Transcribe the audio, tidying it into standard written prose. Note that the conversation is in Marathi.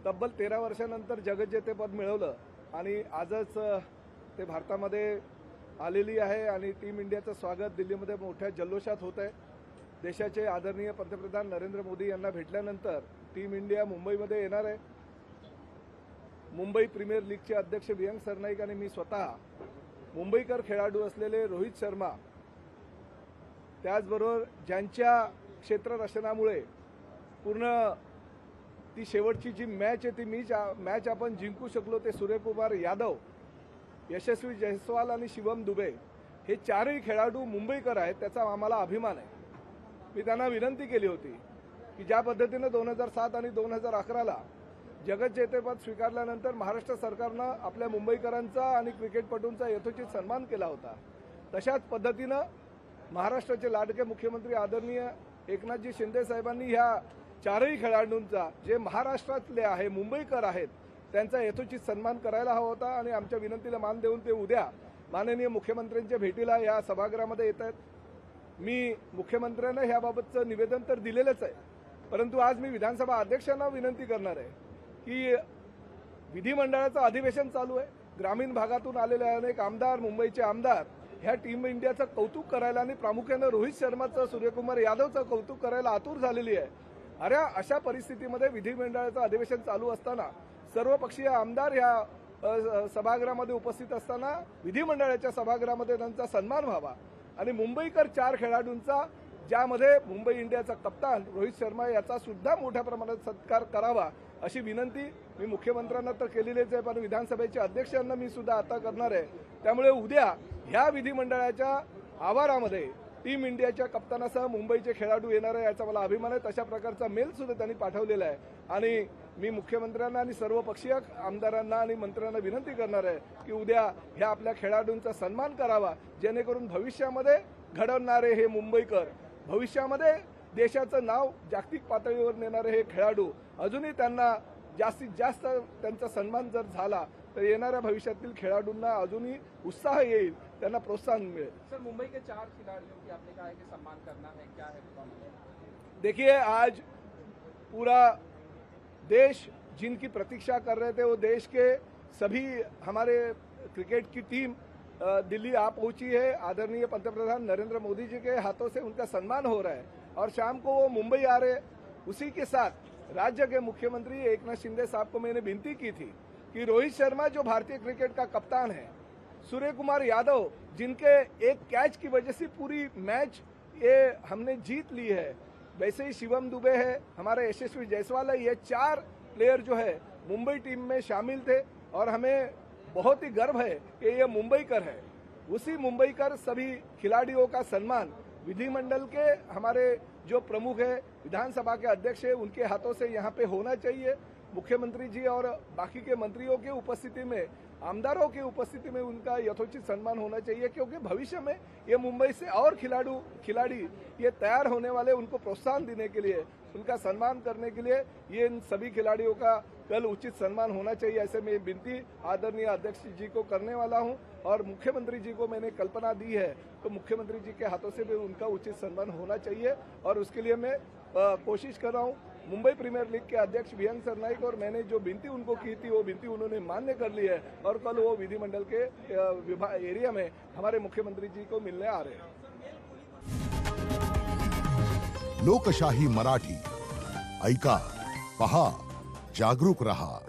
तब्बल 13 वर्षानंतर जगज्जेतेपद मिळवलं आणि आजच ते भारतामध्ये आलेली आहे आणि टीम इंडियाचं स्वागत दिल्लीमध्ये मोठ्या जल्लोषात होत आहे। देशाचे आदरणीय पंतप्रधान नरेंद्र मोदी यांना भेटल्यानंतर टीम इंडिया मुंबईमध्ये येणार आहे। मुंबई प्रीमियर लीगचे अध्यक्ष विहंग सरनाईक आणि मी स्वतः मुंबईकर खेळाडू असलेले रोहित शर्मा, त्याचबरोबर ज्यांच्या क्षेत्ररक्षणामुळे पूर्ण ती शेवटची जी मॅच आहे ती मॅच आपण जिंकू शकलो, ते सूर्यकुमार यादव, यशस्वी जयस्वाल आणि शिवम दुबे हे चारही खेळाडू मुंबईकर आहेत। त्याचा आम्हाला अभिमान आहे। मी त्यांना विनंती केली होती की ज्या पद्धतीने 2007 आणि 2011ला जगज्जेतेपद स्वीकारल्यानंतर महाराष्ट्र सरकारनं आपल्या मुंबईकरांचा आणि क्रिकेटपटूंचा यथोचित सन्मान केला होता, तशाच पद्धतीनं महाराष्ट्राचे लाडके मुख्यमंत्री आदरणीय एकनाथजी शिंदे साहेबांनी ह्या चारही खेळाडूंचा, जे महाराष्ट्रातले आहे, मुंबईकर आहेत, त्यांचा यथोचित सन्मान करायला हवा होता आणि आमच्या विनंतीला मान देऊन ते उद्या माननीय मुख्यमंत्र्यांच्या भेटीला या सभागृहामध्ये येत आहेत। मी मुख्यमंत्र्यांना ह्याबाबतचं निवेदन तर दिलेलंच आहे, परंतु आज मी विधानसभा अध्यक्षांना विनंती करणार आहे की विधिमंडळाचं अधिवेशन चालू आहे। ग्रामीण भागातून आलेले अनेक आमदार, मुंबईचे आमदार ह्या टीम इंडियाचं कौतुक करायला आणि प्रामुख्याने रोहित शर्माचं, सूर्यकुमार यादवचं कौतुक करायला आतुर झालेली आहे। अरे अशा परिस्थितीमध्ये विधिमंडळाचं अधिवेशन चालू असताना सर्वपक्षीय आमदार ह्या सभागृहामध्ये उपस्थित असताना विधिमंडळाच्या सभागृहामध्ये त्यांचा सन्मान व्हावा आणि मुंबईकर चार खेळाडूंचा, ज्यामध्ये मुंबई इंडियाचा कप्तान रोहित शर्मा याचा सुद्धा मोठ्या प्रमाणात सत्कार करावा अशी विनंती मी मुख्यमंत्र्यांना तर केलेलीच आहे, पण विधानसभेच्या अध्यक्षांना मी सुद्धा आता करणार आहे। त्यामुळे उद्या ह्या विधिमंडळाच्या आवारामध्ये टीम इंडियाच्या कप्तानासह मुंबईचे खेळाडू येणार आहे, याचा मला अभिमान आहे। तशा प्रकारचा मेल सुद्धा त्यांनी पाठवलेला आहे आणि मी मुख्यमंत्र्यांना आणि सर्व पक्षीय आमदारांना आणि मंत्र्यांना विनंती करणार आहे की उद्या ह्या आपल्या खेळाडूंचा सन्मान करावा, जेणेकरून भविष्यामध्ये घडवणारे हे मुंबईकर, भविष्यामध्ये देशाचं नाव जागतिक पातळीवर नेणारे हे खेळाडू, अजूनही त्यांना जास्तीत जास्त त्यांचा सन्मान जर झाला तर येणाऱ्या भविष्यातील खेळाडूंना अजूनही उत्साह येईल, त्यांना प्रोत्साहन मिळेल। सर, मुंबई के 4 खिलाड़ियों की आपने कहा है कि सम्मान करना है, क्या है? देखिए, आज पूरा देश जिनकी प्रतीक्षा कर रहे थे, वो देश के सभी हमारे क्रिकेट की टीम दिल्ली आ पहुंची है। आदरणीय पंतप्रधान नरेंद्र मोदी जी के हाथों से उनका सम्मान हो रहा है और शाम को वो मुंबई आ रहे। उसी के साथ राज्य के मुख्यमंत्री एकनाथ शिंदे साहब को मैंने विनती की थी कि रोहित शर्मा जो भारतीय क्रिकेट का कप्तान है, सूर्यकुमार यादव जिनके एक कैच की वजह से पूरी मैच ये हमने जीत ली है, वैसे ही शिवम दुबे है, हमारे यशस्वी जायसवाल है, ये चार प्लेयर जो है मुंबई टीम में शामिल थे और हमें बहुत ही गर्व है कि ये मुंबईकर है। उसी मुंबईकर सभी खिलाड़ियों का सम्मान विधिमंडल के हमारे जो प्रमुख है, विधानसभा के अध्यक्ष है, उनके हाथों से यहाँ पे होना चाहिए। मुख्यमंत्री जी और बाकी के मंत्रियों की उपस्थिति में, आमदारों की उपस्थिति में उनका यथोचित सम्मान होना चाहिए, क्योंकि भविष्य में ये मुंबई से और खिलाड़ी ये तैयार होने वाले, उनको प्रोत्साहन देने के लिए, उनका सम्मान करने के लिए ये इन सभी खिलाड़ियों का कल उचित सम्मान होना चाहिए, ऐसे मैं विनती आदरणीय अध्यक्ष जी को करने वाला हूं और मुख्यमंत्री जी को मैंने कल्पना दी है, तो मुख्यमंत्री जी के हाथों से भी उनका उचित सम्मान होना चाहिए और उसके लिए मैं कोशिश कर रहा हूं। मुंबई प्रीमियर लीग के अध्यक्ष विहंग सरनाईक और मैंने जो विनती उनको की थी, वो विनती उन्होंने मान्य कर ली है और कल वो विधिमंडल के एरिया में हमारे मुख्यमंत्री जी को मिलने आ रहे हैं। लोकशाही मराठी ऐका, पहा, जागरूक रहा।